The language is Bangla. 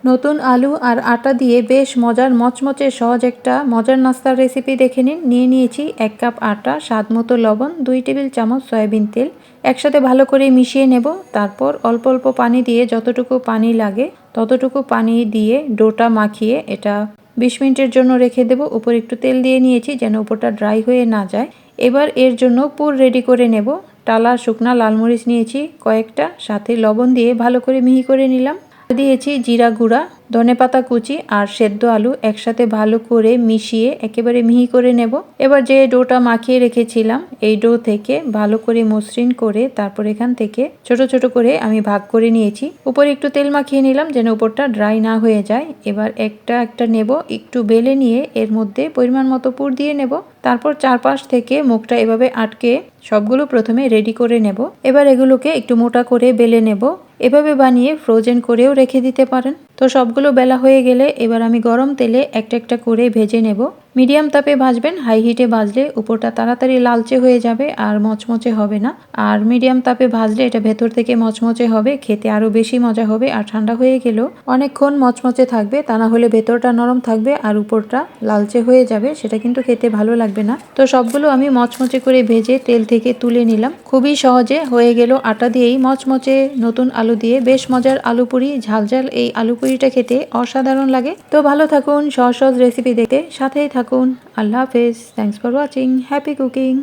নতুন আলু আর আটা দিয়ে বেশ মজার মচমচে সহজ একটা মজার নাস্তার রেসিপি দেখে নিন। নিয়ে নিয়েছি 1 কাপ আটা, স্বাদ মতো লবণ, 2 টেবিল চামচ সয়াবিন তেল। একসাথে ভালো করে মিশিয়ে নেব। তারপর অল্প অল্প পানি দিয়ে যতটুকু পানি লাগে ততটুকু পানি দিয়ে ডোটা মাখিয়ে এটা 20 মিনিটের জন্য রেখে দেব। উপর একটু তেল দিয়ে নিয়েছি যেন উপরটা ড্রাই হয়ে না যায়। এবার এর জন্য পুর রেডি করে নেব। টালা শুকনা লাল মরিচ নিয়েছি কয়েকটা, সাথে লবণ দিয়ে ভালো করে মিহি করে নিলাম। দিয়েছি জিরা গুঁড়া, ধনেপাতা কুচি আর সেদ্ধ আলু একসাথে ভালো করে মিশিয়ে একেবারে মিহি করে নেব। এবার যে ডোটা মাখিয়ে রেখেছিলাম এই ডো থেকে ভালো করে মসৃণ করে তারপর এখান থেকে ছোট ছোট করে আমি ভাগ করে নিয়েছি। উপরে একটু তেল মাখিয়ে নিলাম যেন উপরটা ড্রাই না হয়ে যায়। এবার একটা একটা নেব, একটু বেলে নিয়ে এর মধ্যে পরিমাণ মতো পুর দিয়ে নেব। তারপর চারপাশ থেকে মুখটা এভাবে আটকে সবগুলো প্রথমে রেডি করে নেব। এবার এগুলোকে একটু মোটা করে বেলে নেব। এভাবে বানিয়ে ফ্রোজেন করেও রেখে দিতে পারেন। তো সবগুলো বেলা হয়ে গেলে এবার আমি গরম তেলে একটা একটা করে ভেজে নেব। মিডিয়াম তাপে ভাজবেন, হাই হিটে ভাজলে উপরটা তাড়াতাড়ি লালচে হয়ে যাবে আর মচমচে হবে না। আর মিডিয়াম তাপে ভাজলে এটা ভেতর থেকে মচমচে হবে, খেতে আরো বেশি মজা হবে। আর ঠান্ডা হয়ে গেলেও অনেকক্ষণ মচমচে থাকবে, তা না হলে ভেতরটা নরম থাকবে আর উপরটা লালচে হয়ে যাবে, সেটা কিন্তু খেতে ভালো লাগবে না। তো সবগুলো আমি মচমচে করে ভেজে তেল থেকে তুলে নিলাম। খুবই সহজে হয়ে গেল আটা দিয়েই মচমচে নতুন আলু দিয়ে বেশ মজার আলু পুরি। ঝালঝাল এই আলু পুরিটা খেতে অসাধারণ লাগে। তো ভালো থাকুন, সহজ সহজ রেসিপি দেখতে সাথেই থাকুন। আল্লাহ হাফেজ। Thanks for watching. Happy cooking.